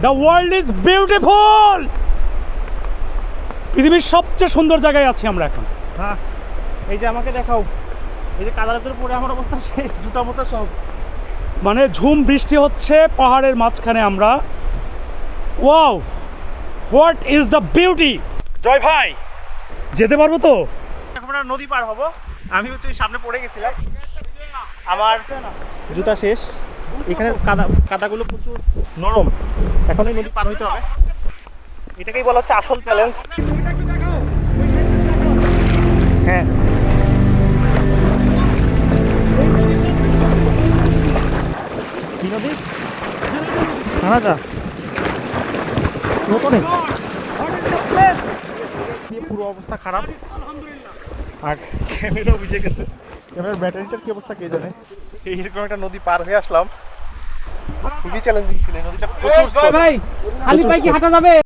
The world is beautiful. পৃথিবীর সবচেয়ে সুন্দর জায়গায় আছি আমরা এখন। হ্যাঁ, এই যে আমাকে দেখাও, এই যে কাদার ভিতরে পড়ে আমার অবস্থা শেষ, জুতা মোতা সব। মানে ঝুম বৃষ্টি হচ্ছে পাহাড়ের মাঝখানে আমরা। Wow, what is the beauty. Joy ভাই, যেতে পারবো তো? এখন আমরা নদী পার হব। আমি হচ্ছে ওই সামনে পড়ে গেছিলাম, আমার জুতা শেষ। এখানে কাদাগুলো প্রচুর নরম, এখন এই নদী পার হইতে হবে। এটাকেই বলা হচ্ছে আসল চ্যালেঞ্জ। হ্যাঁ, কি নদী? কানাডা নতুন পুরো অবস্থা খারাপ, আর ক্যামেরাও ভিজে গেছে। ক্যামেরার ব্যাটারিটার কি অবস্থা কে জানে। এইরকম একটা নদী পার হয়ে আসলাম, খুবই চ্যালেঞ্জিং ছিল। নদীটা প্রচুর ভাই খালি পায়ে কি হাঁটা যাবে?